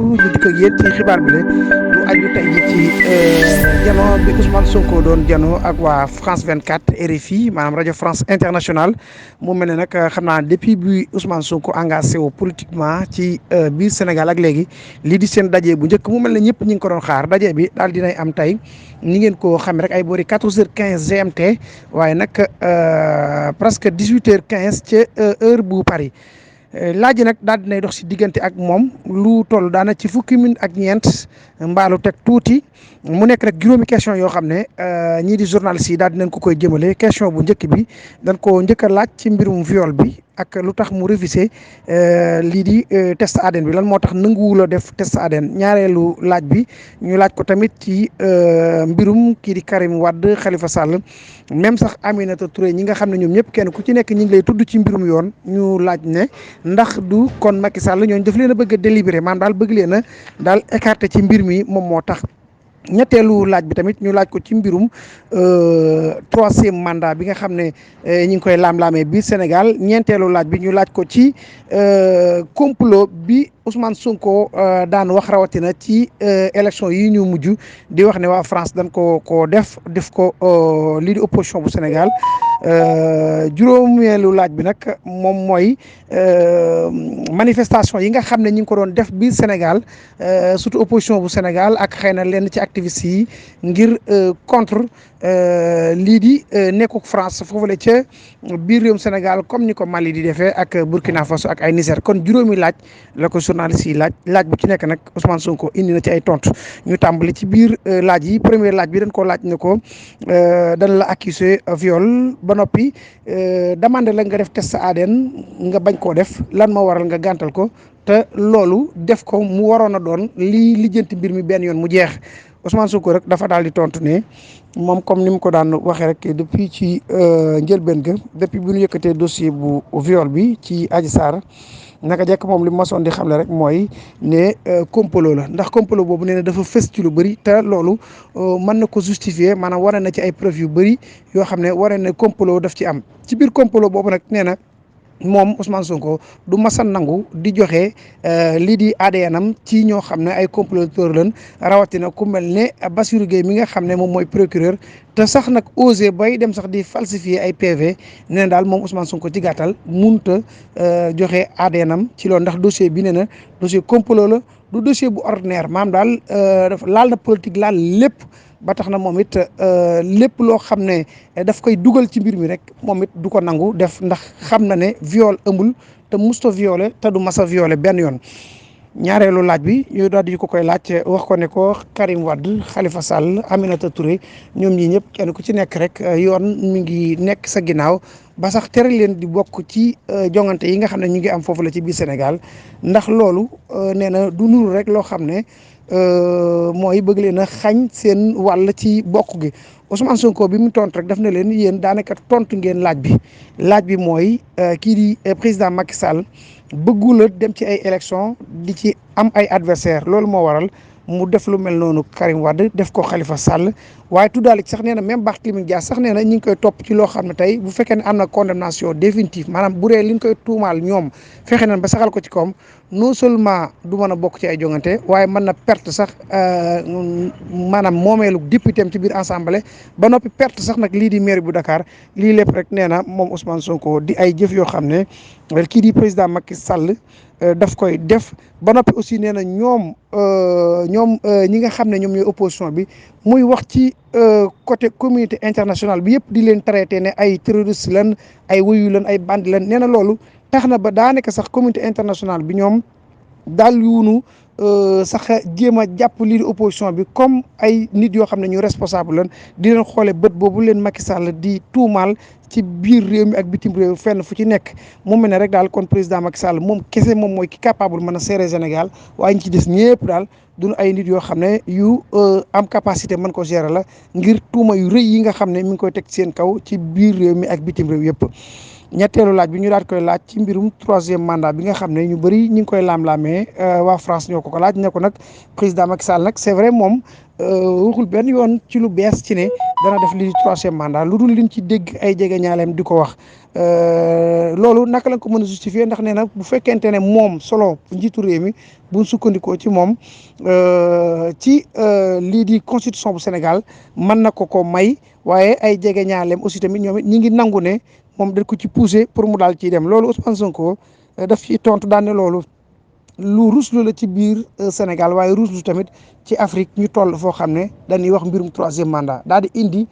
ñu dikk ak yéen ci xibaar bi lu aju tey ji ci jano bi Ousmane Sonko doon jano ak waa France 24 RFI maanaam rajo France Internationale mu mel ne nag xam naa depuis bi Ousmane Sonko engagé wu politiquement ci biir Sénégal ak léegi lii di seen daje bu njëkk mu mel ne ñëpp ñi ngi ko doon xaar daje bi daal dinay am tey ni ngeen ko xamee rek ay boori 14h15 GMT waaye nag presque 18h15 ca heure bu Paris. laaj nag daal dinay dox si diggante ak moom lu toll daana ci fukki minute ak ñeent mbaalu teg tuuti mu nekk nag juróomi question yoo xam ne ñii di journalistes yi daal dinañ ko koy jëmale question bu njëkk bi dañ ko njëkk a laaj ci mbirum viol bi ak lu tax mu révisé lii di test ADN bi lan moo tax nanguwula def test ADN ñaareelu laaj bi ñu laaj ko tamit ci mbirum kii di Karim Wade Khalifa Sall même sax Aminata Touré ñi nga xam ne ñoom ñëpp kenn ku ci nekk ñi ngi lay tudd ci mbirum yoon ñu laaj ne ndax du kon Macky Sall ñooñu daf leen a bëgg a délibéré maanaam daal bëgg leen a daal écarté ci mbir mi moom moo tax. ñetteelu laaj bi tamit ñu laaj ko ci mbirum troisième mandat bi nga xam ne ñi ngi koy laam-laamee biir Sénégal ñeenteelu laaj bi ñu laaj ko ci complot bi Ousmane Sonko daan wax rawatina ci élection yi ñu mujj di wax ne waa France dañ ko def ko lii di opposition bu Sénégal juróomeelu laaj bi nag moom mooy manifestation yi nga xam ne ñi ngi ko doon def biir Sénégal surtout opposition bu Sénégal ak xëy na lenn ci activistes yi ngir contre lii di nekkuk France foofule ca biir réewum Sénégal comme ni ko Mali di defee ak Burkina Faso ak ay Niger kon juróomi laaj la ko journaliste yi laaj bu ci nekk nag Ousmane Sonko indi na ci ay tontu ñu tàmbali ci biir laaj yi première laaj bi dañ koo laaj ne ko dañ la accusé viol ba noppi demandé la nga def test ADN nga bañ koo def lan moo waral nga gàntal ko te loolu def ko mu waroon a doon lii lijjanti mbir mi benn yoon mu jeex Ousmane Sonko rek dafa daal di tontu ne moom comme ni mu ko daan waxee rek depuis ci njëlbeen ga depuis bi ñu yëkkatee dossier bu viol bi ci Adji Sarr naka jekk moom li masoon di xamle rek mooy ne complot la ndax complot boobu nee na dafa fës ci lu bëri te loolu mën na ko justifier maanaam wane na ci ay preuve yu bëri yoo xam ne wane na complot daf ci am ci biir complot boobu nag nee na moom Ousmane Sonko du masa nangu di joxe lii di ADN am ci ñoo xam ne ay comploteurs lañ rawatina ku mel ne Bassirou Gueye mi nga xam ne moom mooy procureur te sax nag osé bay dem sax di falsifier ay PV nee na daal moom Ousmane Sonko ci gàttal munta joxe ADN am ci loolu ndax dossier bi nee na dossier complot la du dossier bu ordinaire maam daal laal na politique laal lépp. ba tax na moom it lépp loo xam ne daf koy dugal ci mbir mi rek moom it du ko nangu def ndax xam na ne viol ëmbul te musta violé te du masa violé benn yoon ñaareelu laaj bi ñu daal di ko koy laaj wax ko ne ko Karim Wade Khalifa Sall Aminata Touré ñoom ñii ñëpp kenn ku ci nekk rek yoon mi ngi nekk sa ginnaaw ba sax tere leen di bokk ci jongante yi nga xam ne ñu ngi am foofu la ci biir Sénégal ndax loolu nee na du nuru rek loo xam ne mooy bëgg leen a xañ seen wàll ci bokk gi Ousmane Sonko bi mu tontu rek daf na leen yéen daanaka tontu ngeen laaj bi mooy kii di président Macky Sall bëggula dem ci ay élection di ci am ay adversaire loolu moo waral mu def lu mel noonu Karim Wade def ko Khalifa Sall waaye tuddaale ci sax nee na même Barthélémy Dias sax nee na ñu ngi koy topp ci loo xam ne tey bu fekkee ne am na condamnation définitive maanaam bu dee li ñu koy tuumaal ñoom fexe nañ ba saxal ko ci kawam non seulement du mën a bokk ci ay jongante waaye mën na perte sax maanaam moomeelu député am ci biir assemblée ba noppi perte sax nag lii di maire bu Dakar lii lépp rek nee na moom Ousmane Sonko di ay jëf yoo xam ne kii di président Macky Sall daf koy def ba noppi aussi nee na ñoom ñi nga xam ne ñoom ñooy opposition bi muy wax ci côté communauté internationale bi yëpp di leen traité ne ay terroristes lan ay wuyu lan ay bandi lan nee na loolu tax na ba daanaka sax communauté internationale bi ñoom daal yuunu sax jéem a jàpp lii di opposition bi comme ay nit yoo xam ne ñu responsable lan di leen xoole bët boobu leen Macky Sall di tuumaal ci biir réew mi ak bitim réew fenn fu ci nekk mu mel ne rek daal kon président Macky Sall moom kese moom mooy ki capable mën a gérer Sénégal waaye ñu ci des ñëpp daal duñu ay nit yoo xam ne yu am capacité mën ko gérer la ngir tuuma yu rëy yi nga xam ne mi ngi koy teg seen kaw ci biir réew mi ak bitim réew yëpp. ñetteelu laaj bi ñu daal koy laaj ci mbirum troisième mandat bi nga xam ne ñu bëri ñu ngi koy laam-laamee waa France ñoo ko laaj ne ko nag président Macky Sall nag c'est vrai moom waxul benn yoon ci lu bees ci ne dana def li troisième mandat lu dul liñ ci dégg ay jege ñaaleem di ko wax loolu naka lañ ko mën a justifier ndax nee na bu fekkente ne moom solo njiitu réew mi buñ sukkandikoo ci moom ci lii di constitution bu Sénégal mën na ko may waaye ay jege ñaaleem aussi tamit ñoom it ñi ngi nangu ne moom dañ ko ci poussé pour mu daal ciy dem loolu Ousmane Sonko daf ci tontu daan ne loolu lu ruslu la ci biir Sénégal waaye ruslu tamit ci Afrique ñu toll foo xam ne dañuy wax mbirum troisième mandat daal di indi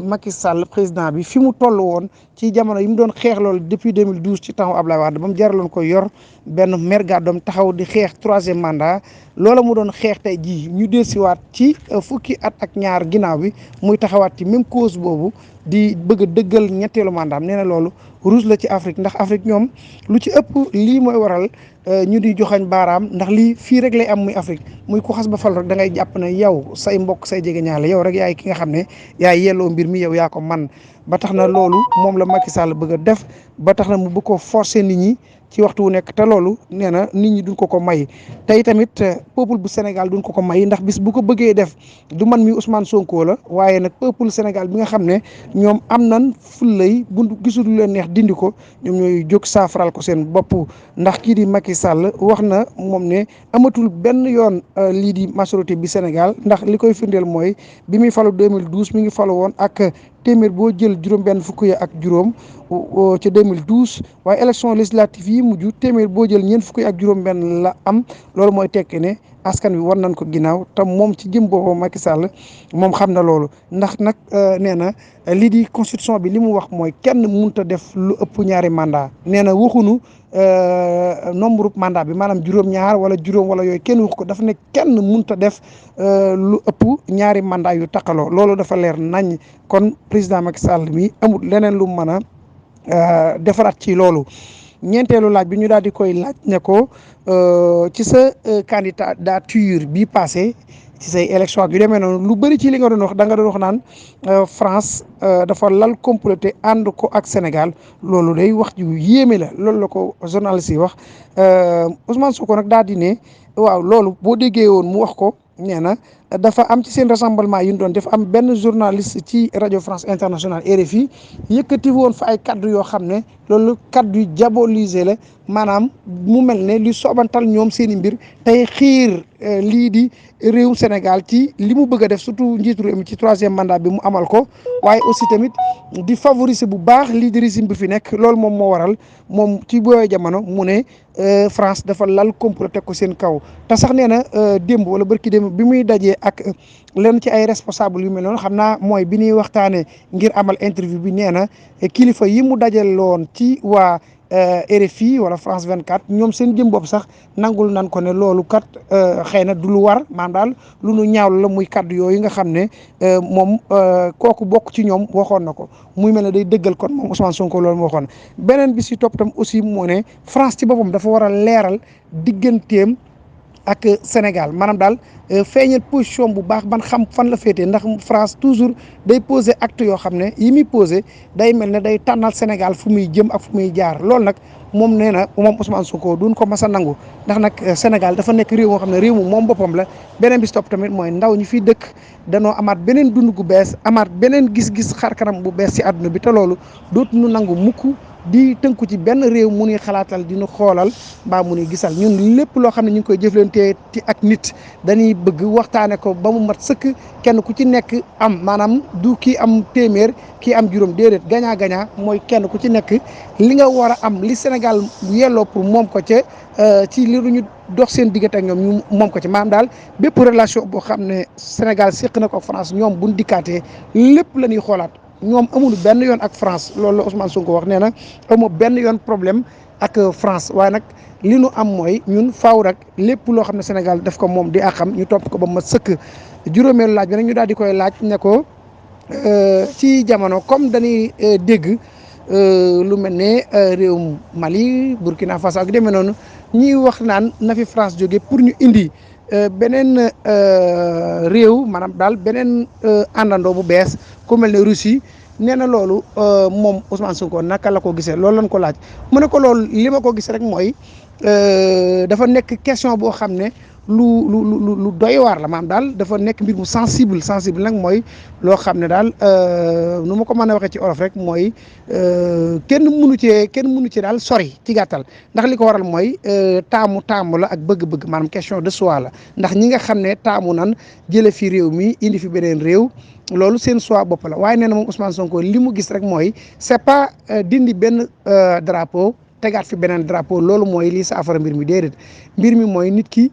Macky Sall président bi fi mu toll woon ci jamono yi mu doon xeex loolu depuis 2012 ci temps Ablaye Wade ba mu jaraloon ko yor benn mergadom taxaw di xeex troisième mandat loola mu doon xeex tey jii ñu dellusiwaat ci fukki at ak ñaar ginnaaw bi muy taxawaat ci même cause boobu di bëgg a dëggal ñetteelu mandaam nee na loolu rus la ci Afrique ndax Afrique ñoom lu ci ëpp lii mooy waral ñu di joxañ baaraam ndax lii fii rek lay am muy Afrique muy ku xas ba fal rek da ngay jàpp ne yow say mbokk say jege ñaale yow rek yaay ki nga xam ne yaay yelloo mbir mi yow yaa ko man ba tax na loolu moom la Macky Sall bëgg a def ba tax na mu bëgg ko forcer nit ñi ci waxtu wu nekk te loolu nee na nit ñi duñ ko may tey tamit peuple bu Sénégal duñ ko may ndax bis bu ko bëggee def du man mi Ousmane Sonko la waaye nag peuple Sénégal bi nga xam ne ñoom am nan fullay bu gisul lu leen neex dindi ko ñoom ñooy jóg saafaral ko seen bopp ndax kii di Macky Sall wax na moom ne amatul benn yoon lii di majorité bi Sénégal ndax li koy firndeel mooy bi muy falu 2012 mi ngi falu woon ak téeméer boo jël juróom benn fukk ya ak juróom ca 2012 waaye élection législative yi mujj téeméer boo jël ñeent fukk ya ak juróom benn la am loolu mooy tekki ne askan wi war nañ ko ginnaaw te moom ci jëm boppam Macky Sall moom xam na loolu ndax nag nee na lii di constitution bi li mu wax mooy kenn mënut a def lu ëpp ñaari mandat nee na waxunu nombre mandat bi maanaam juróom-ñaar wala juróom wala yooyu kenn wax ko dafa ne kenn mënut a def lu ëpp ñaari mandat yu taqaloo loolu dafa leer nañ kon président Macky Sall mi amul leneen lu mën a defaraat ci loolu ñeenteelu laaj bi ñu daal di koy laaj ne ko ci sa candidature bi passé ci say élection ak yu demee noonu lu bëri ci li nga doon wax da nga doon wax naan France dafa lal comploté ànd ko ak Sénégal loolu day wax ju yéeme la loolu la ko journaliste yi wax Ousmane Sonko nag daal di ne waaw loolu boo déggee woon mu wax ko nee na dafa am ci seen rassemblement yi ñu doon def am benn journaliste ci rajo France Internationale RFI yëkkati woon fa ay kaddu yoo xam ne loolu kaddu yu diabolisé la maanaam mu mel ne li sobantal ñoom seen i mbir tey xiir lii di réewum Sénégal ci li mu bëgg a def surtout njiitu réew mi ci troisième mandat bi mu amal ko waaye aussi tamit di favoriser bu baax lii di régime bi fi nekk loolu moom moo waral moom ci booy jamono mu ne France dafa lal complot teg ko seen kaw te sax nee na démb wala barki démb bi muy dajee ak lenn ci ay responsable yu mel noonu xam naa mooy bi ñuy waxtaanee ngir amal interview bi nee na kilifa yi mu dajaloon ci waa RFI wala France 24 ñoom seen jëm bopp sax nangul nan ko ne loolu kat xëy na du lu war maanaam daal lu nu ñaawlu la muy kaddu yooyu nga xam ne moom kooku bokk ci ñoom waxoon na ko muy mel ne day dëggal kon moom Ousmane Sonko loolu mu waxoon beneen bi si topp tam aussi moo ne France ci boppam dafa war a leeral digganteem ak Sénégal maanaam daal feeñal position bu baax ban xam fan la féetee ndax France toujours day poser acte yoo xam ne yi muy poser day mel ne day tànnal Sénégal fu muy jëm ak fu muy jaar loolu nag moom nee na moom Ousmane Sonko duñ ko mas a nangu ndax nag Sénégal dafa nekk réew moo xam ne réew mu moom boppam la beneen bi si topp tamit mooy ndaw ñi fiy dëkk danoo amaat beneen dund gu bees amaat beneen gis-gis xar kanam bu bees ci àdduna bi te loolu dootuñu nangu mukk di tënku ci benn réew mu nuy xalaatal di nu xoolal mbaa mu nuy gisal ñun lépp loo xam ne ñu ngi koy jëflante ak nit dañuy bëgg waxtaane ko ba mu mat sëkk kenn ku ci nekk am maanaam du kii am téeméer kii am juróom déedéet gagnant gagnant mooy kenn ku ci nekk li nga war a am li Sénégal yelloo pour moom ko ca ci li ñu dox seen diggante ak ñoom ñu moom ko ci maanaam daal bépp relation boo xam ne Sénégal séq na ko France ñoom buñ dikkaatee lépp la ñuy xoolaat ñoom amul benn yoon ak France loolu la Ousmane Sonko wax nee na amoo benn yoon problème ak France waaye nag li nu am mooy ñun faaw rek lépp loo xam ne Sénégal daf ko moom di àqam ñu topp ko ba ma sëkk juróomeelu laaj bi nag ñu daal di koy laaj ne ko ci jamono comme dañuy dégg lu mel ne réewum Mali Burkina Faso ak demee noonu ñuy wax naan na fi France jóge pour ñu indi beneen réew maanaam daal beneen àndandoo bu bees ku mel ne Russie nee na loolu moom Ousmane Sonko naka la ko gisee loolu lañ ko laaj mu ne ko loolu li ma ko gis rek mooy dafa nekk question boo xam ne lu doy waar la maanaam daal dafa nekk mbir mu sensible nag mooy loo xam ne daal nu ma ko mën a waxee ci olof rek mooy kenn mënu cee daal sori ci gàttal ndax li ko waral mooy taamu la ak bëgg-bëgg maanaam question de soi la ndax ñi nga xam ne taamu nan jële fi réew mi indi fi beneen réew loolu seen choix bopp la waaye nee na moom Ousmane Sonko li mu gis rek mooy c'est pas dindi benn drapeau tegaat fi beneen drapeau loolu mooy lii saafara mbir mi déedéet mbir mi mooy nit ki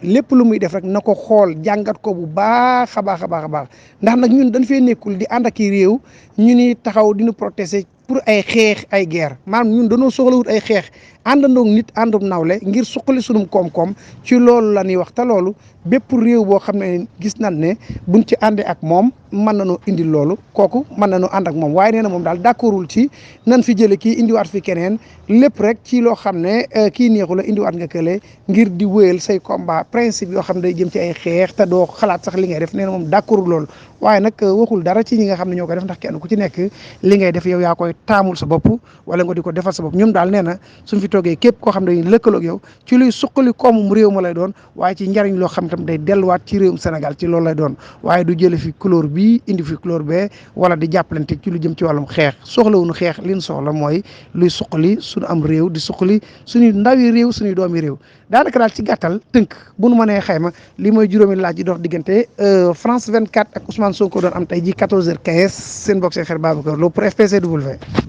lépp lu muy def rek na ko xool jàngat ko bu baax a baax a baax ndax nag ñun dañ fee nekkul di ànd ak i réew ñu ni taxaw di ñu protester pour ay xeex ay guerre maanaam ñun dañoo soxlawut ay xeex àndandoog nit àndum nawle ngir suqali sunum koom-koom ci loolu la ñuy wax te loolu bépp réew boo xam ne gis nañ ne buñ ci àndee ak moom mën nañoo indi loolu kooku mën nañoo ànd ak moom waaye nee na moom daal d'accordul ci nan fi jële kii indiwaat fi keneen lépp rek ci loo xam ne kii neexu la indiwaat nga kële ngir di wéyal say combat principe yoo xam ne day jëm ci ay xeex te doo xalaat sax li ngay def nee na moom d'accordul loolu waaye nag waxul dara ci ñi nga xam ne ñoo koy def ndax kenn ku ci nekk li ngay def yow yaa koy taamul sa bopp wala nga di ko defal sa bopp ñoom daal nee na suñ fi toogee képp koo xam ne dañuy lëkkaloo ak yow ci luy suqali koomum réew ma lay doon waaye ci njariñ loo xam tam day delluwaat ci réewum Sénégal ci loolu lay doon waaye du jële fi couleur bii indi fi couleur bee wala di jàppalante ci lu jëm ci wàllum xeex soxlawuñu xeex li ñu soxla mooy luy suqali suñu am réew di suqali suñuy ndawi réew suñuy doomi réew daanaka daal ci gàttal tënk bu nu mënee xayma li mooy juróomi laaj yi dox diggante France 24 ak Ousmane Sonko doon am tey ji 14h15 seen bokk seen xel Babacar Lo pour FPCW